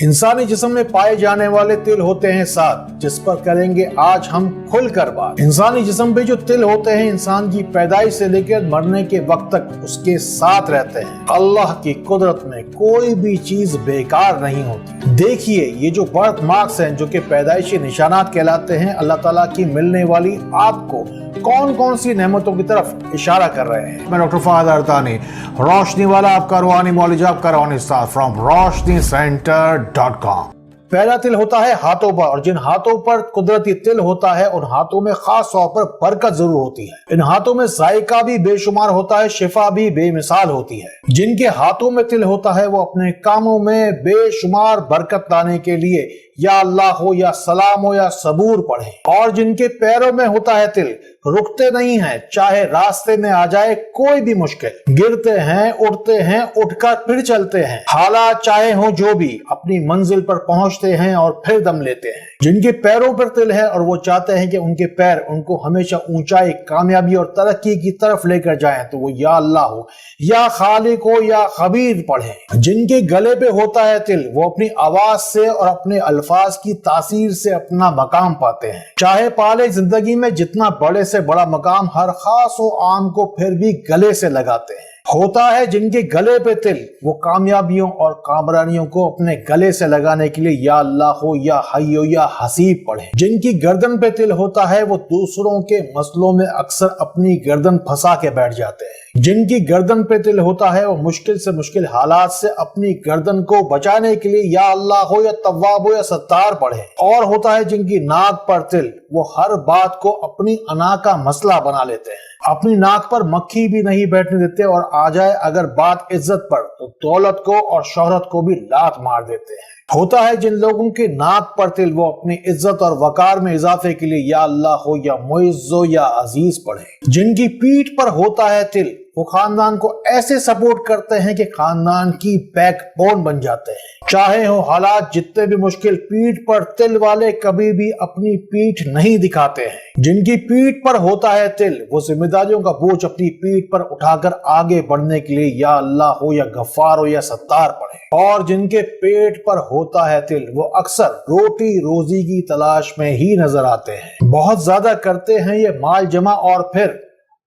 इंसानी जिस्म में पाए जाने वाले तिल होते हैं 7, जिस पर करेंगे आज हम खुल कर बात। इंसानी जिस्म पे जो तिल होते हैं इंसान की पैदाइश से लेकर मरने के वक्त तक उसके साथ रहते हैं। अल्लाह की कुदरत में कोई भी चीज बेकार नहीं होती। देखिए ये जो बर्थ मार्क्स हैं जो कि पैदाइशी निशानात कहलाते हैं, अल्लाह ताला की मिलने वाली आपको कौन कौन सी नेमतों की तरफ इशारा कर रहे हैं। मैं डॉक्टर फहद अरतानी, रोशनी वाला आपका रूहानी मौलवी, आपका रूहानी उस्ताद फ्रॉम roshnicenter.com। पहला तिल होता है हाथों पर, और जिन हाथों पर कुदरती तिल होता है उन हाथों में खास तौर पर बरकत जरूर होती है। इन हाथों में जायका भी बेशुमार होता है, शिफा भी बेमिसाल होती है। जिनके हाथों में तिल होता है वो अपने कामों में बेशुमार बरकत लाने के लिए या अल्लाह हो या सलाम हो या सबूर पढ़े। और जिनके पैरों में होता है तिल रुकते नहीं हैं, चाहे रास्ते में आ जाए कोई भी मुश्किल, गिरते हैं, उठते हैं, उठकर फिर चलते हैं, हालात चाहे हो जो भी, अपनी मंजिल पर पहुंचते हैं और फिर दम लेते हैं। जिनके पैरों पर तिल है और वो चाहते हैं कि उनके पैर उनको हमेशा ऊंचाई, कामयाबी और तरक्की की तरफ लेकर जाएं, तो वो या अल्लाह हो या खालिक हो या खबीर पढ़े। जिनके गले पे होता है तिल वो अपनी आवाज से और अपने अल्फाज की तासीर से अपना मकाम पाते हैं। चाहे पाले जिंदगी में जितना बड़े से बड़ा मकाम हर खास व आम को फिर भी गले से लगाते हैं। होता है जिनके गले पे तिल वो कामयाबियों और कामरानियों को अपने गले से लगाने के लिए या अल्लाह हो या हय्यो या हसीब पढ़े। जिनकी गर्दन पे तिल होता है वो दूसरों के मसलों में अक्सर अपनी गर्दन फंसा के बैठ जाते हैं। जिनकी गर्दन पे तिल होता है वो मुश्किल से मुश्किल हालात से अपनी गर्दन को बचाने के लिए या अल्लाह हो या तव्वाब हो या सत्तार पढ़े। और होता है जिनकी नाक पर तिल वो हर बात को अपनी अना का मसला बना लेते हैं, अपनी नाक पर मक्खी भी नहीं बैठने देते, और आ जाए अगर बात इज्जत पर तो दौलत को और शोहरत को भी लात मार देते हैं। होता है जिन लोगों के नाक पर तिल वो अपनी इज्जत और वकार में इजाफे के लिए या अल्लाह हो या मुइज़्ज़ो या अजीज पढ़े। जिनकी पीठ पर होता है तिल वो खानदान को ऐसे सपोर्ट करते हैं कि खानदान की बैकबोन बन जाते हैं। चाहे हो हालात जितने भी मुश्किल, पीठ पर तिल वाले कभी भी अपनी पीठ नहीं दिखाते हैं। जिनकी पीठ पर होता है तिल वो जिम्मेदारियों का बोझ अपनी पीठ पर उठाकर आगे बढ़ने के लिए या अल्लाह हो या गफ्फार हो या सत्तार पढ़े। और जिनके पेट पर होता है तिल वो अक्सर रोटी रोजी की तलाश में ही नजर आते हैं। बहुत ज्यादा करते हैं ये माल जमा और फिर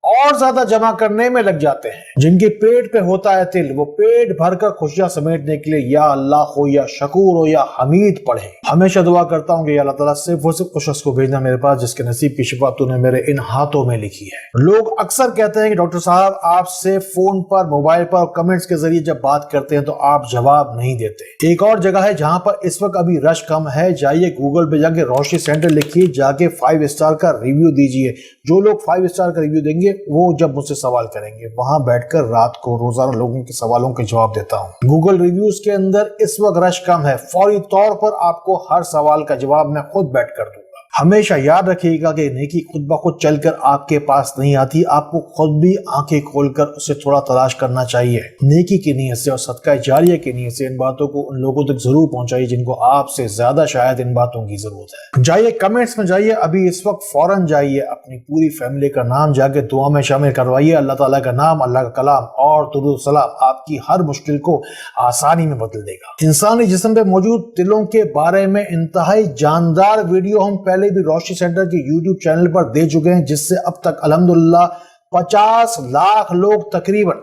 और ज्यादा जमा करने में लग जाते हैं। जिनके पेट पे होता है तिल वो पेट भरकर खुशियां समेटने के लिए या अल्लाह हो या शकूर हो या हमीद पढ़े। हमेशा दुआ करता हूँ कि अल्लाह ताला सिर्फ और सिर्फ उस शख्स को भेजना मेरे पास जिसके नसीब की शिफा तूने मेरे इन हाथों में लिखी है। लोग अक्सर कहते हैं कि डॉक्टर साहब आपसे फोन पर, मोबाइल पर, कमेंट्स के जरिए जब बात करते हैं तो आप जवाब नहीं देते। एक और जगह है जहां पर इस वक्त अभी रश कम है, जाइए गूगल पे जाके रोशनी सेंटर लिखिए, जाके 5 स्टार का रिव्यू दीजिए। जो लोग 5 स्टार का रिव्यू देंगे वो जब मुझसे सवाल करेंगे वहां बैठकर रात को रोजाना लोगों के सवालों के जवाब देता हूं। गूगल रिव्यूज के अंदर इस वक्त रश कम है, फौरी तौर पर आपको हर सवाल का जवाब मैं खुद बैठ कर दूंगा। हमेशा याद रखिएगा कि नेकी खुद ब खुद चलकर आपके पास नहीं आती, आपको खुद भी आंखें खोलकर उसे थोड़ा तलाश करना चाहिए। नेकी की नीयत से और सदका जारिया की नीयत से इन बातों को उन लोगों तक जरूर पहुंचाइए जिनको आपसे ज्यादा शायद इन बातों की जरूरत है। जाइए कमेंट्स में जाइए, अभी इस वक्त फौरन जाइए, अपनी पूरी फैमिली का नाम जाके दुआ में शामिल करवाइए। अल्लाह ताला का नाम, अल्लाह का कलाम और दुरूद सलाम आपकी हर मुश्किल को आसानी में बदल देगा। इंसानी जिस्म पे मौजूद तिलों के बारे में इंतहाई जानदार वीडियो हम पहले भी रोशनी सेंटर के YouTube चैनल पर दे चुके हैं, जिससे अब तक अल्हम्दुलिल्लाह 50 लाख लोग तकरीबन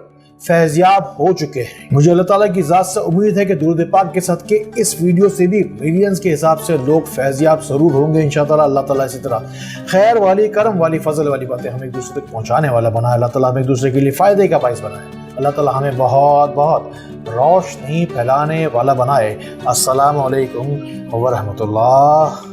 फैज़याब हो चुके हैं। मुझे अल्लाह ताला की ज़ात से उम्मीद है कि दुरूद पाक के सदके इस वीडियो से भी मिलियंस के हिसाब से लोग फैज़याब जरूर होंगे इंशाअल्लाह। अल्लाह ताला इसी तरह खैर वाली, करम वाली, फजल वाली बातें हम एक दूसरे तक पहुंचाने वाला बनाए। अल्लाह ताला हमें एक दूसरे के लिए फायदे का बाइस बनाए। अल्लाह ताला हमें बहुत बहुत रोशनी फैलाने वाला बनाए। अस्सलामु अलैकुम व रहमतुल्लाह।